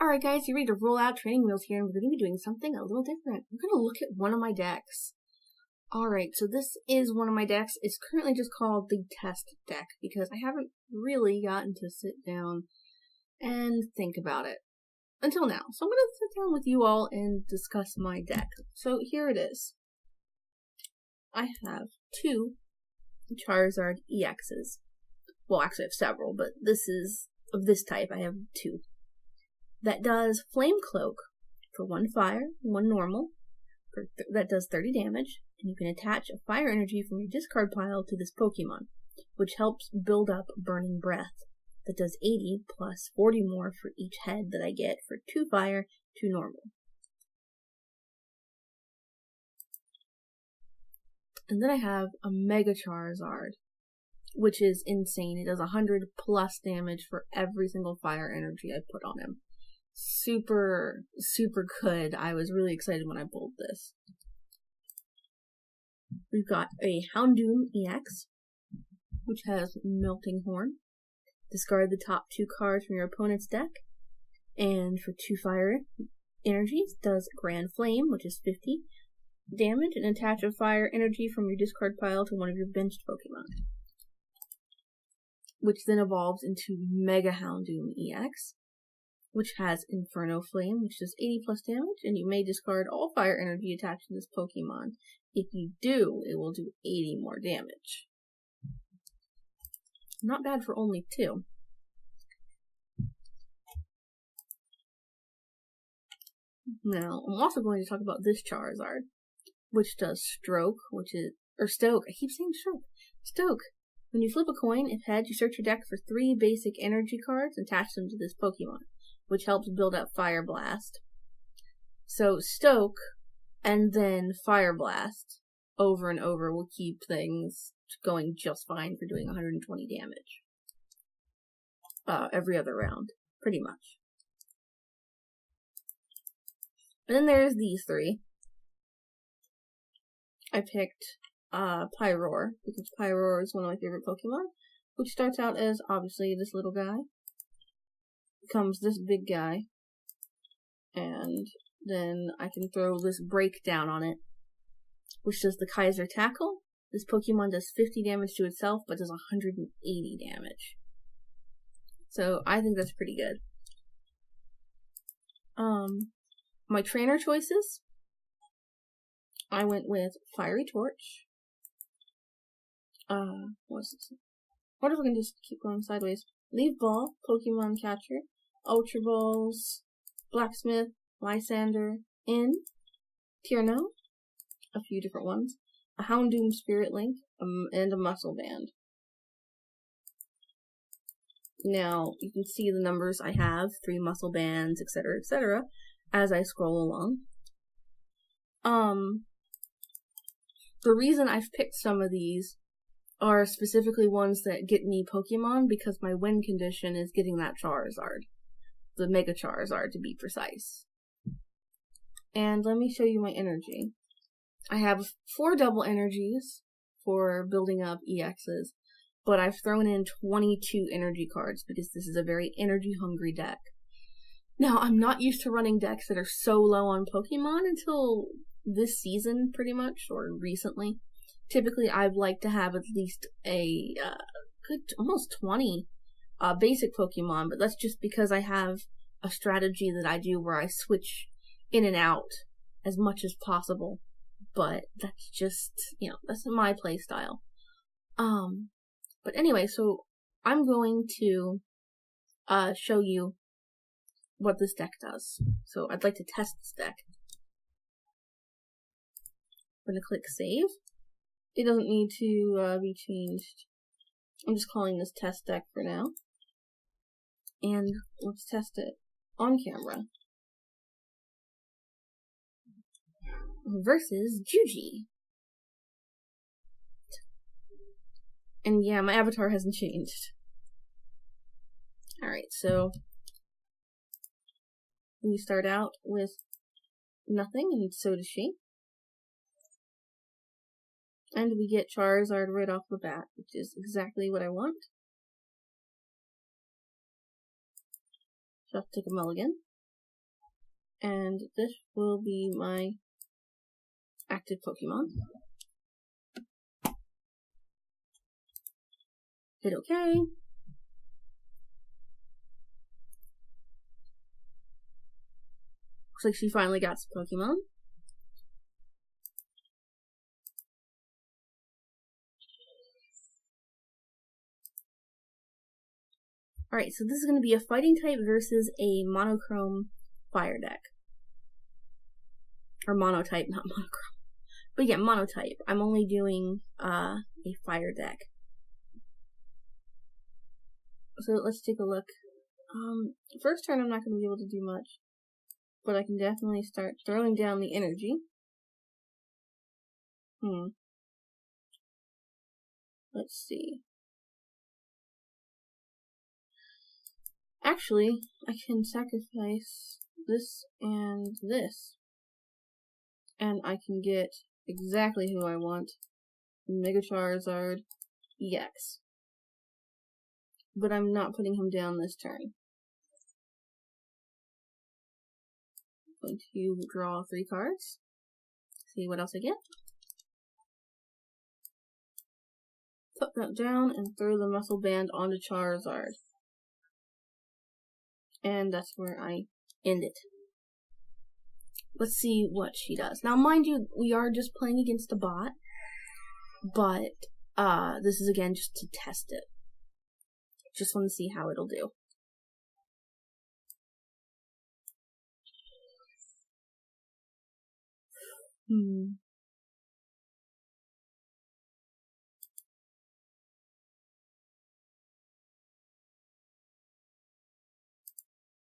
Alright guys, you ready to roll out training wheels here, and we're going to be doing something a little different. I'm going to look at one of my decks. Alright, so this is one of my decks. It's currently just called the test deck, because I haven't really gotten to sit down and think about it until now. So I'm going to sit down with you all and discuss my deck. So here it is. I have two Charizard EXs. Well, actually I have several, but this is of this type. I have two. That does Flame Cloak for 1 fire, 1 normal. That does 30 damage, and you can attach a fire energy from your discard pile to this Pokemon, which helps build up Burning Breath. That does 80 plus 40 more for each head that I get for 2 fire, 2 normal. And then I have a Mega Charizard, which is insane. It does 100 plus damage for every single fire energy I put on him. Super good. I was really excited when I pulled this. We've got a Houndoom EX, which has Melting Horn. Discard the top 2 cards from your opponent's deck, and for 2 fire energies, does Grand Flame, which is 50 damage, and attach a fire energy from your discard pile to one of your benched Pokemon, which then evolves into Mega Houndoom EX, which has Inferno Flame, which does 80 plus damage, and you may discard all fire energy attached to this Pokemon. If you do, it will do 80 more damage. Not bad for only 2. Now, I'm also going to talk about this Charizard, which does Stoke. I keep saying Stoke. When you flip a coin, if head, you search your deck for 3 basic energy cards and attach them to this Pokemon, which helps build up Fire Blast. So Stoke and then Fire Blast over and over will keep things going just fine for doing 120 damage. Every other round, pretty much. And then there's these 3. I picked Pyroar, because Pyroar is one of my favorite Pokemon, which starts out as, obviously, this little guy. Becomes this big guy, and then I can throw this breakdown on it, which does the Kaiser Tackle. This Pokemon does 50 damage to itself, but does 180 damage. So I think that's pretty good. My trainer choices, I went with Fiery Torch. What's this? What if we can just keep going sideways? Leaf Ball, Pokemon Catcher, Ultra Balls, Blacksmith, Lysander, Tierno, a few different ones, a Houndoom Spirit Link, and a Muscle Band. Now, you can see the numbers I have, 3 Muscle Bands, etc., as I scroll along. The reason I've picked some of these are specifically ones that get me Pokemon, because my win condition is getting that Charizard. The Mega Charizard, to be precise. And let me show you my energy. I have 4 double energies for building up EXs, but I've thrown in 22 energy cards because this is a very energy-hungry deck. Now, I'm not used to running decks that are so low on Pokemon until this season, pretty much, or recently. Typically, I'd like to have at least a good almost 20 basic Pokemon, but that's just because I have a strategy that I do where I switch in and out as much as possible. But that's just, that's my play style. But anyway, so I'm going to show you what this deck does. So I'd like to test this deck. I'm going to click Save. It doesn't need to be changed. I'm just calling this test deck for now. And let's test it on camera. Versus Juji. And yeah, my avatar hasn't changed. Alright, so we start out with nothing, and so does she. And we get Charizard right off the bat, which is exactly what I want. So I'll take a mulligan. And this will be my active Pokemon. Hit OK. Looks like she finally got some Pokemon. Alright, so this is going to be a fighting type versus a monochrome fire deck. Or monotype, not monochrome. But yeah, monotype. I'm only doing a fire deck. So let's take a look. First turn I'm not going to be able to do much. But I can definitely start throwing down the energy. Let's see. Actually, I can sacrifice this and this. And I can get exactly who I want. Mega Charizard EX. But I'm not putting him down this turn. I'm going to draw 3 cards. See what else I get. Put that down and throw the muscle band onto Charizard. And that's where I end it. Let's see what she does. Now, mind you, we are just playing against a bot. But, this is again just to test it. Just want to see how it'll do.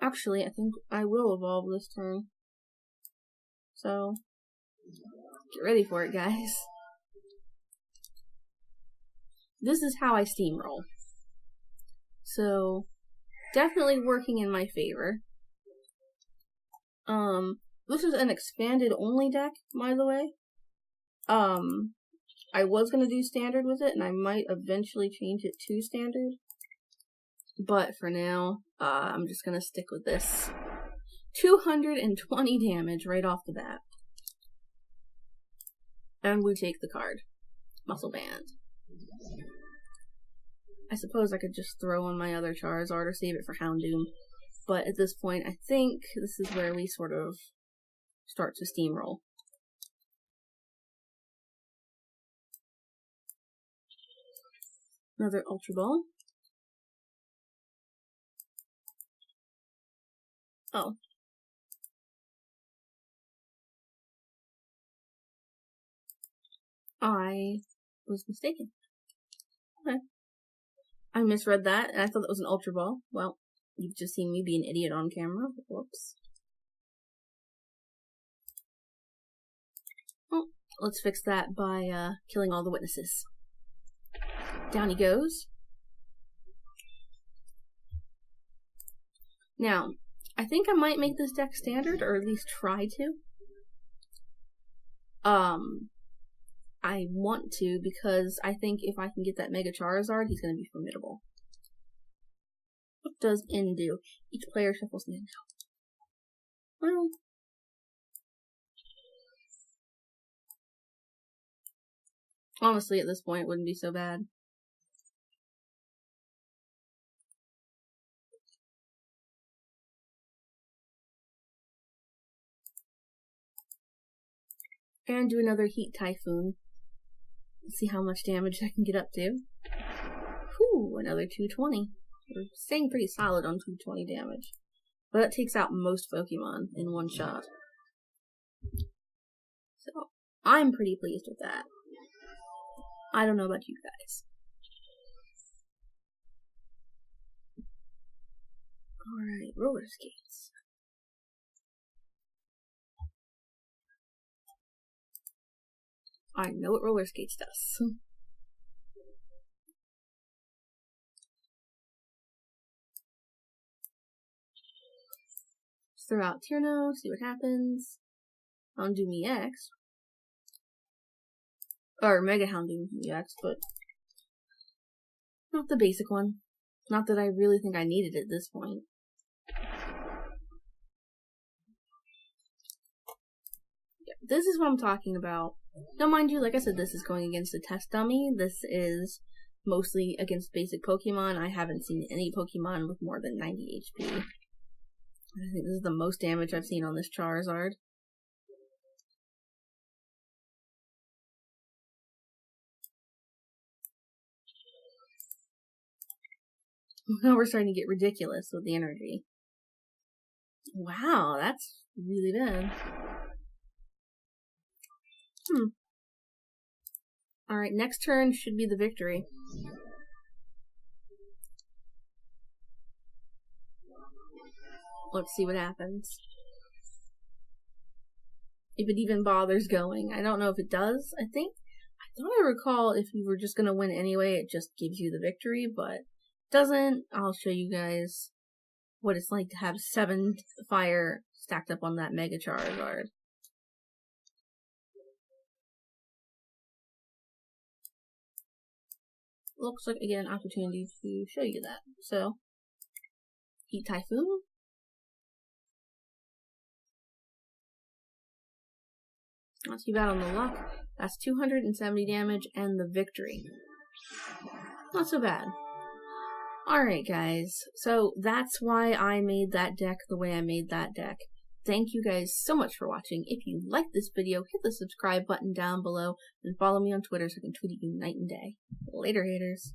Actually, I think I will evolve this turn. So, get ready for it, guys. This is how I steamroll. So, definitely working in my favor. This is an expanded only deck, by the way. I was gonna do standard with it, and I might eventually change it to standard. But for now, I'm just gonna stick with this. 220 damage right off the bat. And we take the card. Muscle Band. I suppose I could just throw on my other Charizard or save it for Houndoom. But at this point, I think this is where we sort of start to steamroll. Another Ultra Ball. Oh. I was mistaken. Okay. I misread that, and I thought that was an Ultra Ball. Well, you've just seen me be an idiot on camera. Whoops. Well, let's fix that by killing all the witnesses. Down he goes. Now, I think I might make this deck standard, or at least try to. I want to, because I think if I can get that Mega Charizard, he's going to be formidable. What does N do? Each player shuffles the N out. Well, honestly, at this point, it wouldn't be so bad. And do another Heat Typhoon. Let's see how much damage I can get up to. Whew, another 220. We're staying pretty solid on 220 damage. But that takes out most Pokemon in one shot. So, I'm pretty pleased with that. I don't know about you guys. Alright, roller skates. I know what roller skates does. Just throw out Tierno, see what happens. Houndoom EX. Or Mega Houndoom EX, but not the basic one. Not that I really think I needed it at this point. This is what I'm talking about. Now, mind you, like I said, this is going against a test dummy. This is mostly against basic Pokemon. I haven't seen any Pokemon with more than 90 HP. I think this is the most damage I've seen on this Charizard. Now we're starting to get ridiculous with the energy. Wow, that's really bad. Alright, next turn should be the victory. Let's see what happens. If it even bothers going. I don't know if it does. I thought I recall if you were just gonna win anyway, it just gives you the victory, but it doesn't. I'll show you guys what it's like to have 7 fire stacked up on that Mega Charizard. Looks like, again, an opportunity to show you that. So, Heat Typhoon. Not too bad on the luck. That's 270 damage and the victory. Not so bad. Alright guys, so that's why I made that deck the way I made that deck. Thank you guys so much for watching. If you liked this video, hit the subscribe button down below and follow me on Twitter so I can tweet at you night and day. Later, haters.